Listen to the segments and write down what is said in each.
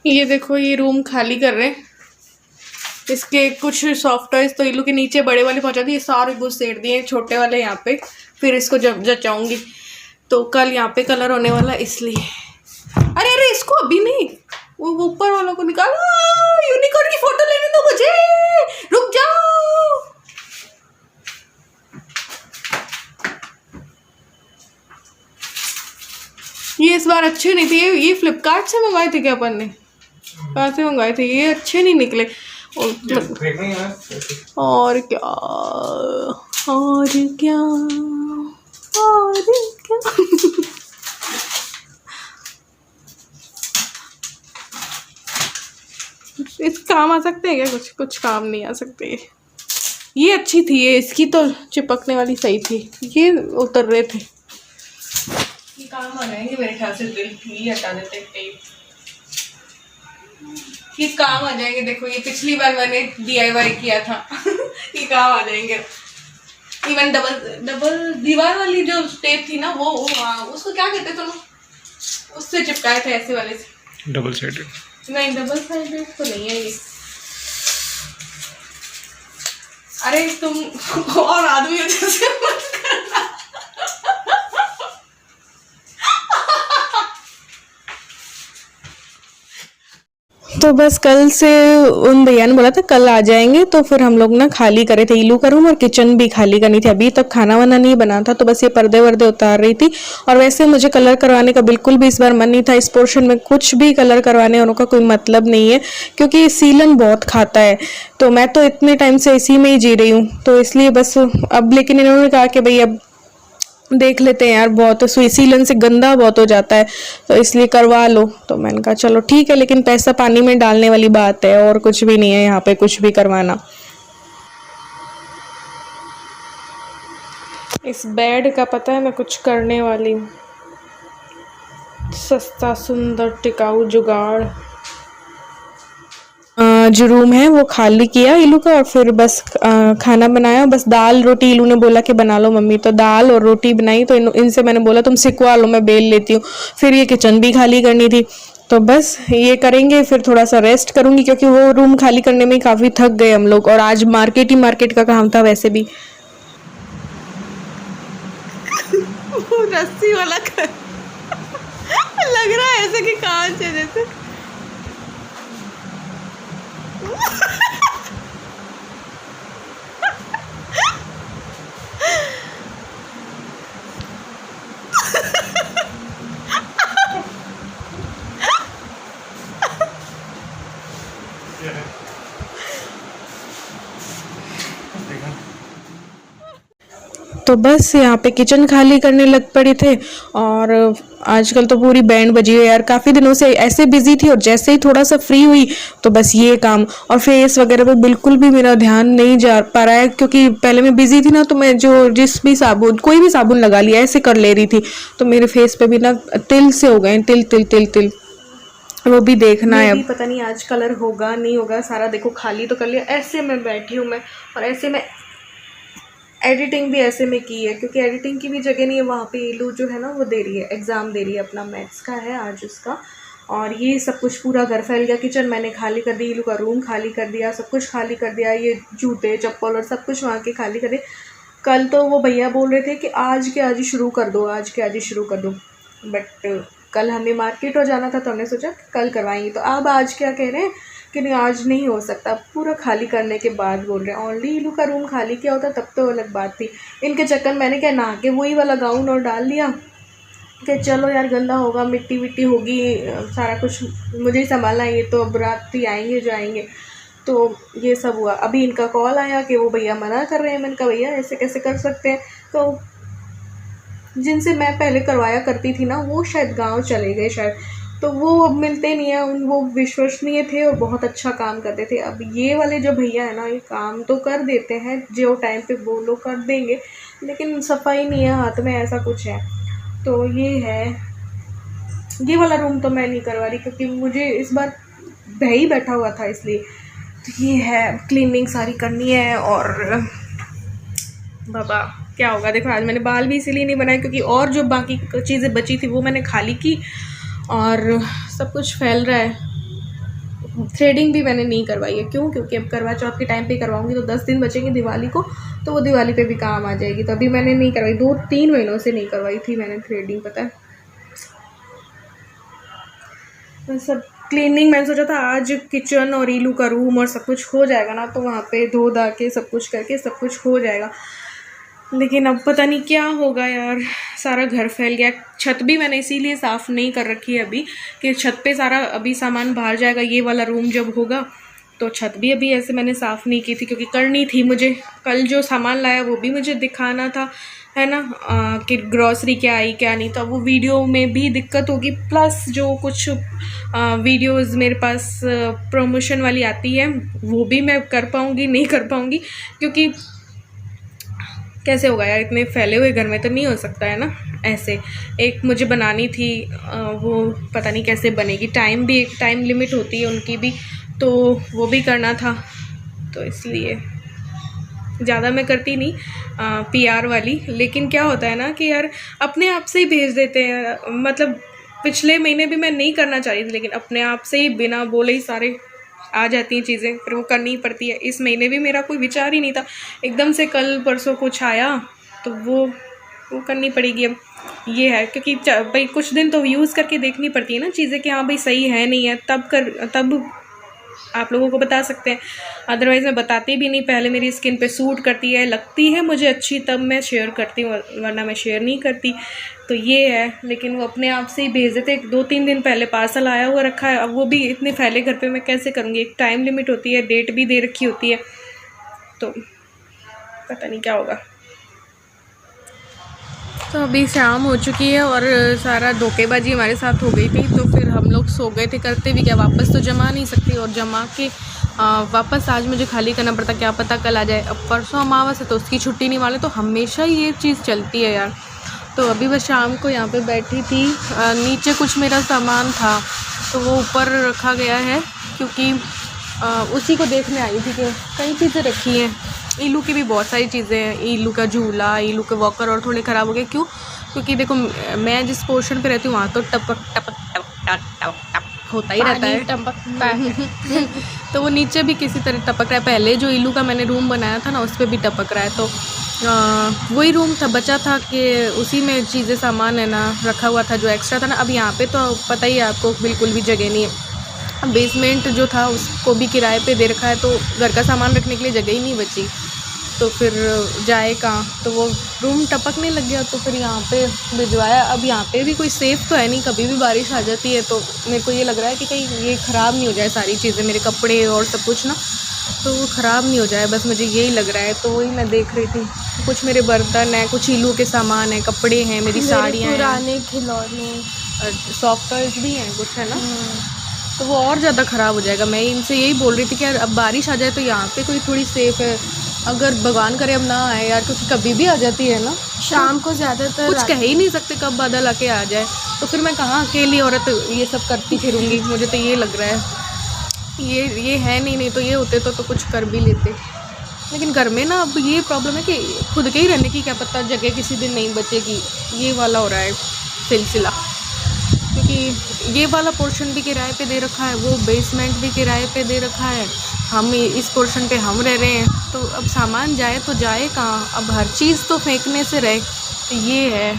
ये देखो, ये रूम खाली कर रहे हैं। इसके कुछ सॉफ्ट टॉयज तो इल्लू के नीचे बड़े वाले पहुंचा दिए, सारे घुसेड़ दिए, छोटे वाले यहाँ पे। फिर इसको जब जचाऊंगी तो कल यहाँ पे कलर होने वाला, इसलिए। अरे अरे, इसको अभी नहीं, वो ऊपर वालों को निकालो। यूनिकॉर्न की फोटो लेने दो मुझे, रुक जाओ। ये इस बार अच्छे नहीं थे। ये फ्लिपकार्ट से मंगवाए थे क्या अपन ने? कहाँ से मंगवाए थे? ये अच्छे नहीं निकले। और क्या और क्या और क्या और क्या इस काम आ सकते हैं क्या? कुछ काम नहीं आ सकते। ये अच्छी थी, ये इसकी तो चिपकने वाली सही थी, ये उतर रहे थे। ये काम आ जाएंगे मेरे ख्याल से। ये हटा देते हैं, ये काम आ जाएंगे। देखो, ये पिछली बार मैंने DIY किया था। ये काम आ जाएंगे। इवन डबल दीवार वाली जो टेप थी ना, वो उसको क्या कहते थे तुम? उससे चिपकाए थे, ऐसे वाले से। Double sided? नहीं, डबल साइडेड तो नहीं है ये। अरे तुम और आदमी जैसे मत करना। तो बस कल से उन भैया ने बोला था कल आ जाएंगे, तो फिर हम लोग ना खाली करे थे इल्लू का रूम, और किचन भी खाली करनी थी। अभी तक खाना वाना नहीं बना था, तो बस ये पर्दे वर्दे उतार रही थी। और वैसे मुझे कलर करवाने का बिल्कुल भी इस बार मन नहीं था। इस पोर्शन में कुछ भी कलर करवाने उनका कोई मतलब नहीं है, क्योंकि सीलन बहुत खाता है। तो मैं तो इतने टाइम से इसी में ही जी रही हूँ, तो इसलिए बस अब। लेकिन इन्होंने कहा कि भाई अब देख लेते हैं यार, बहुत सीलन से गंदा बहुत हो जाता है, तो इसलिए करवा लो। तो मैंने कहा चलो ठीक है, लेकिन पैसा पानी में डालने वाली बात है, और कुछ भी नहीं है यहाँ पे कुछ भी करवाना। इस बेड का पता है मैं कुछ करने वाली हूँ, सस्ता सुंदर टिकाऊ जुगाड़। जो रूम है वो खाली किया इल्लू का, और फिर बस खाना बनाया। बस दाल रोटी इल्लू ने बोला कि बना लो मम्मी, तो दाल और रोटी बनाई। तो इनसे मैंने बोला तुम सिकवा लो, मैं बेल लेती हूँ। फिर ये किचन भी खाली करनी थी, तो बस ये करेंगे। फिर थोड़ा सा रेस्ट करूंगी, क्योंकि वो रूम खाली करने में काफ़ी थक गए हम लोग, और आज मार्केट का काम था वैसे भी। रस्सी वाला लग रहा है ऐसे कि कांच है जैसे। तो बस यहाँ पे किचन खाली करने लग पड़े थे। और आजकल तो पूरी बैंड बजी है यार, काफ़ी दिनों से ऐसे बिजी थी, और जैसे ही थोड़ा सा फ्री हुई तो बस ये काम। और फेस वगैरह पे बिल्कुल भी मेरा ध्यान नहीं जा पा रहा है, क्योंकि पहले मैं बिजी थी ना, तो मैं जो जिस भी साबुन, कोई भी साबुन लगा लिया ऐसे कर ले रही थी, तो मेरे फेस पे भी ना तिल से हो गए, तिल तिल तिल तिल। वो भी देखना है अब। पता नहीं आज कलर होगा नहीं होगा। सारा देखो खाली तो कर लिया। ऐसे मैं बैठी हूँ मैं, और ऐसे में एडिटिंग भी ऐसे में की है, क्योंकि एडिटिंग की भी जगह नहीं है। वहाँ पे इल्लू जो है ना वो दे रही है, एग्ज़ाम दे रही है अपना, मैथ्स का है आज उसका। और ये सब कुछ पूरा घर फैल गया। किचन मैंने खाली कर दी, इल्लू का रूम खाली कर दिया, सब कुछ खाली कर दिया। ये जूते चप्पल और सब कुछ वहाँ के खाली कर दिए। कल तो वो भैया बोल रहे थे कि आज के आज ही शुरू कर दो, आज के आज ही शुरू कर दो, बट कल हमें मार्केट हो जाना था, तो हमने सोचा कल करवाएंगे। तो अब आज क्या कह रहे हैं कि नहीं आज नहीं हो सकता, पूरा खाली करने के बाद बोल रहे हैं। ऑलरेडी इल्लू का रूम खाली किया होता तब तो अलग बात थी। इनके चक्कर मैंने क्या नहा के वही वाला गाउन और डाल लिया कि चलो यार गंदा होगा, मिट्टी विट्टी होगी, सारा कुछ मुझे ही संभालना है, ये तो अब रात ही आएंगे जाएंगे। तो ये सब हुआ। अभी इनका कॉल आया कि वो भैया मना कर रहे हैं। मैंने कहा भैया ऐसे कैसे कर सकते हैं। तो जिनसे मैं पहले करवाया करती थी ना, वो शायद गांव चले गए शायद, तो वो अब मिलते नहीं हैं। वो विश्वसनीय थे और बहुत अच्छा काम करते थे। अब ये वाले जो भैया है ना, ये काम तो कर देते हैं, जो टाइम पे बोलो कर देंगे, लेकिन सफाई नहीं है हाथ में, ऐसा कुछ है। तो ये है, ये वाला रूम तो मैं नहीं करवा रही, क्योंकि मुझे इस बार भाई बैठा हुआ था इसलिए। तो ये है, क्लीनिंग सारी करनी है। और बाबा क्या होगा देखो, आज मैंने बाल भी इसीलिए नहीं बनाए, क्योंकि और जो बाकी चीज़ें बची थी वो मैंने खाली की, और सब कुछ फैल रहा है। थ्रेडिंग भी मैंने नहीं करवाई है। क्यों? क्योंकि अब करवा चौथ के टाइम पे करवाऊंगी तो 10 दिन बचेंगे दिवाली को, तो वो दिवाली पे भी काम आ जाएगी। तो अभी मैंने नहीं करवाई, 2-3 महीनों से नहीं करवाई थी मैंने थ्रेडिंग, पता है। सब क्लीनिंग मैंने सोचा था आज किचन और ईलू का रूम और सब कुछ हो जाएगा ना, तो वहाँ पे धो धा के सब कुछ करके सब कुछ हो जाएगा। लेकिन अब पता नहीं क्या होगा यार, सारा घर फैल गया। छत भी मैंने इसीलिए साफ़ नहीं कर रखी है अभी कि छत पे सारा अभी सामान बाहर जाएगा। ये वाला रूम जब होगा तो छत भी अभी ऐसे मैंने साफ़ नहीं की थी, क्योंकि करनी थी मुझे। कल जो सामान लाया वो भी मुझे दिखाना था, है ना, कि ग्रॉसरी क्या आई क्या नहीं। तो अब वो वीडियो में भी दिक्कत होगी, प्लस जो कुछ वीडियोज़ मेरे पास प्रमोशन वाली आती है वो भी मैं कर पाऊँगी नहीं कर पाऊँगी, क्योंकि कैसे होगा यार, इतने फैले हुए घर में तो नहीं हो सकता है ना ऐसे। एक मुझे बनानी थी, वो पता नहीं कैसे बनेगी, टाइम भी एक टाइम लिमिट होती है उनकी भी, तो वो भी करना था। तो इसलिए ज़्यादा मैं करती नहीं पीआर वाली। लेकिन क्या होता है ना कि यार अपने आप से ही भेज देते हैं। मतलब पिछले महीने भी मैं नहीं करना चाह रही थी, लेकिन अपने आप से ही बिना बोले ही सारे आ जाती हैं चीज़ें, फिर वो करनी ही पड़ती है। इस महीने भी मेरा कोई विचार ही नहीं था, एकदम से कल परसों कुछ आया तो वो करनी पड़ेगी। अब ये है, क्योंकि भाई कुछ दिन तो यूज़ करके देखनी पड़ती है ना चीज़ें कि हाँ भाई सही है नहीं है, तब आप लोगों को बता सकते हैं। अदरवाइज़ मैं बताती भी नहीं, पहले मेरी स्किन पे सूट करती है, लगती है मुझे अच्छी, तब मैं शेयर करती हूँ, वरना मैं शेयर नहीं करती। तो ये है। लेकिन वो अपने आप से ही भेज देते। 2-3 दिन पहले पार्सल आया हुआ रखा है, अब वो भी इतने फैले घर पे मैं कैसे करूँगी। एक टाइम लिमिट होती है, डेट भी दे रखी होती है, तो पता नहीं क्या होगा। तो अभी शाम हो चुकी है और सारा धोखेबाजी हमारे साथ हो गई थी, तो फिर हम लोग सो गए थे। करते भी क्या, वापस तो जमा नहीं सकती, और जमा के वापस आज मुझे खाली करना पड़ता, क्या पता कल आ जाए। अब परसों अमावस है तो उसकी छुट्टी नहीं वाले, तो हमेशा ये चीज़ चलती है यार। तो अभी बस शाम को यहाँ पे बैठी थी, नीचे कुछ मेरा सामान था तो वो ऊपर रखा गया है, क्योंकि उसी को देखने आई थी कि कई चीज़ें रखी हैं। ईलू की भी बहुत सारी चीज़ें हैं, ईलू का झूला, ईलू के वॉकर, और थोड़े ख़राब हो गए। क्यों? क्योंकि देखो मैं जिस पोर्शन पे रहती हूँ वहाँ तो टपक टपक टपक टपक टपक टपक होता ही रहता है, टपकता है। तो वो नीचे भी किसी तरह टपक रहा है। पहले जो ईलू का मैंने रूम बनाया था ना, उस पर भी टपक रहा है। तो वही रूम था, बचा था कि उसी में चीज़ें सामान है ना रखा हुआ था जो एक्स्ट्रा था ना। अब यहाँ पे तो पता ही है आपको, बिल्कुल भी जगह नहीं है। बेसमेंट जो था उसको भी किराए पे दे रखा है, तो घर का सामान रखने के लिए जगह ही नहीं बची, तो फिर जाए कहाँ। तो वो रूम टपकने लग गया, तो फिर यहाँ पे भिजवाया। अब यहाँ पे भी कोई सेफ़ तो है नहीं, कभी भी बारिश आ जाती है। तो मेरे को ये लग रहा है कि कहीं ये ख़राब नहीं हो जाए सारी चीज़ें, मेरे कपड़े और सब कुछ ना, तो वो ख़राब नहीं हो जाए, बस मुझे यही लग रहा है। तो वही मैं देख रही थी, कुछ मेरे बर्तन हैं, कुछ ईलू के सामान हैं, कपड़े हैं, मेरी साड़ियाँ हैं, पुराने खिलौने, सॉफ्ट टॉयज भी हैं कुछ, है ना। तो वो और ज़्यादा ख़राब हो जाएगा। मैं इनसे यही बोल रही थी कि यार अब बारिश आ जाए तो यहाँ पे कोई थोड़ी सेफ़ है। अगर भगवान करे अब ना आए यार, क्योंकि कभी भी आ जाती है ना शाम को ज़्यादातर कुछ कह ही नहीं सकते कब बादल आके आ जाए। तो फिर मैं कहाँ अकेली औरत ये सब करती फिरूँगी, मुझे तो ये लग रहा है। ये है नहीं तो ये होते तो कुछ कर भी लेते। लेकिन घर में ना अब ये प्रॉब्लम है कि खुद के ही रहने की क्या पता जगह किसी दिन नहीं बचेगी, ये वाला हो रहा है सिलसिला। क्योंकि ये वाला पोर्शन भी किराए पे दे रखा है, वो बेसमेंट भी किराए पे दे रखा है, हम इस पोर्शन पे हम रह रहे हैं। तो अब सामान जाए तो जाए कहाँ, अब हर चीज़ तो फेंकने से रहे, तो ये है।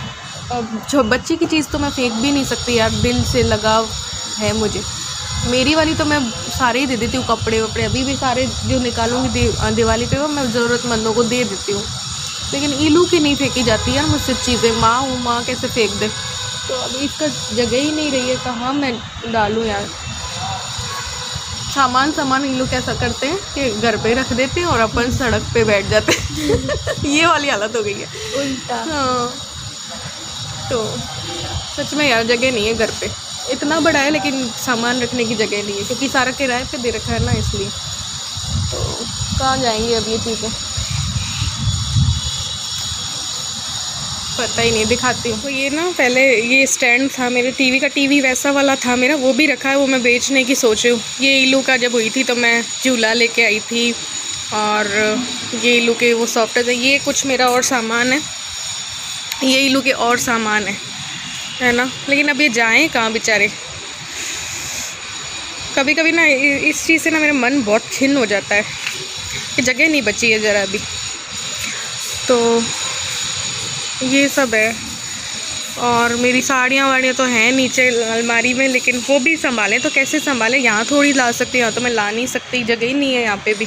अब जो बच्चे की चीज़ तो मैं फेंक भी नहीं सकती यार, दिल से लगाव है मुझे। मेरी वाली तो मैं सारे ही दे देती हूँ, कपड़े वपड़े अभी भी सारे जो निकालूंगी दिवाली पे वो मैं ज़रूरतमंदों को दे देती हूँ। लेकिन ईलू की नहीं फेंकी जाती यार मुझसे चीज़ें, माँ हूँ, माँ कैसे फेंक दे। तो अभी इसका जगह ही नहीं रही है, कहाँ मैं डालूँ यार। सामान ईलू कैसा करते हैं कि घर पे रख देते हैं और अपन सड़क पे बैठ जाते हैं। ये वाली हालत हो गई है उल्टा। हाँ, तो सच में यार जगह नहीं है घर पे। इतना बड़ा है लेकिन सामान रखने की जगह नहीं है, क्योंकि सारा किराए पे दे रखा है ना, इसलिए। तो कहाँ जाएंगी अब ये चीज़ें, पता ही नहीं। दिखाती हूँ। तो ये ना पहले ये स्टैंड था मेरे टीवी का, टीवी वैसा वाला था मेरा, वो भी रखा है, वो मैं बेचने की सोच रही हूँ। ये ईलू का जब हुई थी तो मैं झूला लेके आई थी, और ये ईलू के वो सॉफ्टवेयर है। ये कुछ मेरा और सामान है, ये ईलू के और सामान है ना। लेकिन अब ये जाएँ कहाँ बेचारे, कभी कभी ना इस चीज़ से ना मेरा मन बहुत खिन्न हो जाता है कि जगह नहीं बची है ज़रा भी। तो ये सब है। और मेरी साड़ियाँ वाड़ियाँ तो हैं नीचे अलमारी में, लेकिन वो भी संभालें तो कैसे संभालें, यहाँ थोड़ी ला सकती, यहाँ तो मैं ला नहीं सकती, जगह ही नहीं है यहाँ पे भी,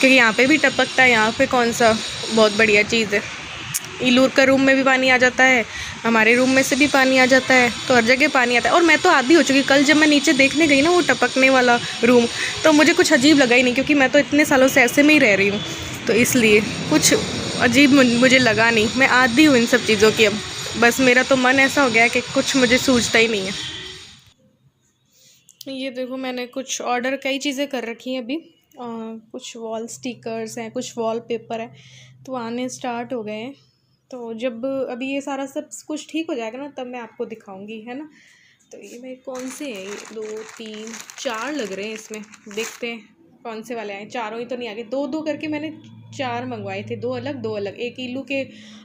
क्योंकि यहाँ पे भी टपकता है। यहाँ पे कौन सा बहुत बढ़िया चीज़ है। इलूर का रूम में भी पानी आ जाता है, हमारे रूम में से भी पानी आ जाता है, तो हर जगह पानी आता है। और मैं तो आदी हो चुकी। कल जब मैं नीचे देखने गई ना वो टपकने वाला रूम, तो मुझे कुछ अजीब लगा ही नहीं, क्योंकि मैं तो इतने सालों से ऐसे में ही रह रही हूँ, तो इसलिए कुछ अजीब मुझे लगा नहीं। मैं आदी हूँ इन सब चीज़ों की अब। बस मेरा तो मन ऐसा हो गया है कि कुछ मुझे सूझता ही नहीं है। ये देखो मैंने कुछ ऑर्डर कई चीज़ें कर रखी हैं अभी। कुछ वॉल स्टिकर्स हैं, कुछ वॉल पेपर है, तो आने स्टार्ट हो गए हैं। तो जब अभी ये सारा सब कुछ ठीक हो जाएगा ना, तब मैं आपको दिखाऊंगी, है ना। तो ये मेरे कौन से हैं, ये 2 3 4 लग रहे हैं इसमें। देखते हैं कौन से वाले आए। चारों ही तो नहीं आ गए। 2 2 करके मैंने 4 मंगवाए थे, 2 अलग। एक इलू के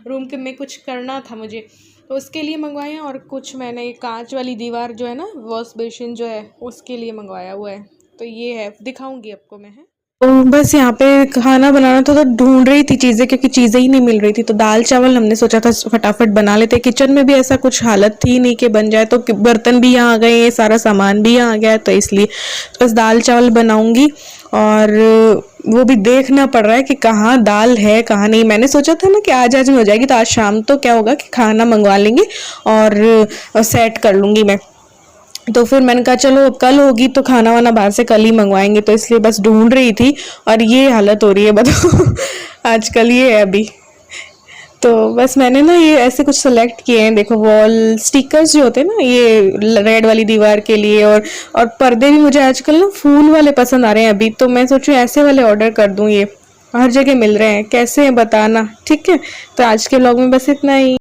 रूम के में कुछ करना था मुझे, तो उसके लिए मंगवाए हैं। और कुछ मैंने कांच वाली दीवार जो है ना, वॉश बेसिन जो है, उसके लिए मंगवाया हुआ है। तो ये है, दिखाऊंगी आपको मैं, है। तो बस यहाँ पे खाना बनाना था, तो ढूंढ रही थी चीज़ें, क्योंकि चीज़ें ही नहीं मिल रही थी। तो दाल चावल हमने सोचा था फटाफट बना लेते। किचन में भी ऐसा कुछ हालत थी नहीं कि बन जाए, तो बर्तन भी यहाँ आ गए, ये सारा सामान भी यहाँ आ गया है, तो इसलिए बस दाल चावल बनाऊंगी। और वो भी देखना पड़ रहा है कि कहाँ दाल है कहाँ नहीं। मैंने सोचा था ना कि आज में हो जाएगी, तो आज शाम तो क्या होगा कि खाना मंगवा लेंगे और सेट कर लूँगी मैं। तो फिर मैंने कहा चलो अब कल होगी तो खाना वाना बाहर से कल ही मंगवाएंगे, तो इसलिए बस ढूंढ रही थी। और ये हालत हो रही है बताओ आजकल ये है अभी। तो बस मैंने ना ये ऐसे कुछ सेलेक्ट किए हैं, देखो वॉल स्टिकर्स जो होते हैं ना, ये रेड वाली दीवार के लिए। और पर्दे भी मुझे आजकल ना फूल वाले पसंद आ रहे हैं अभी, तो मैं सोचूं ऐसे वाले ऑर्डर कर दूं। ये हर जगह मिल रहे हैं, कैसे हैं बताना, ठीक है। तो आज के व्लॉग में बस इतना ही।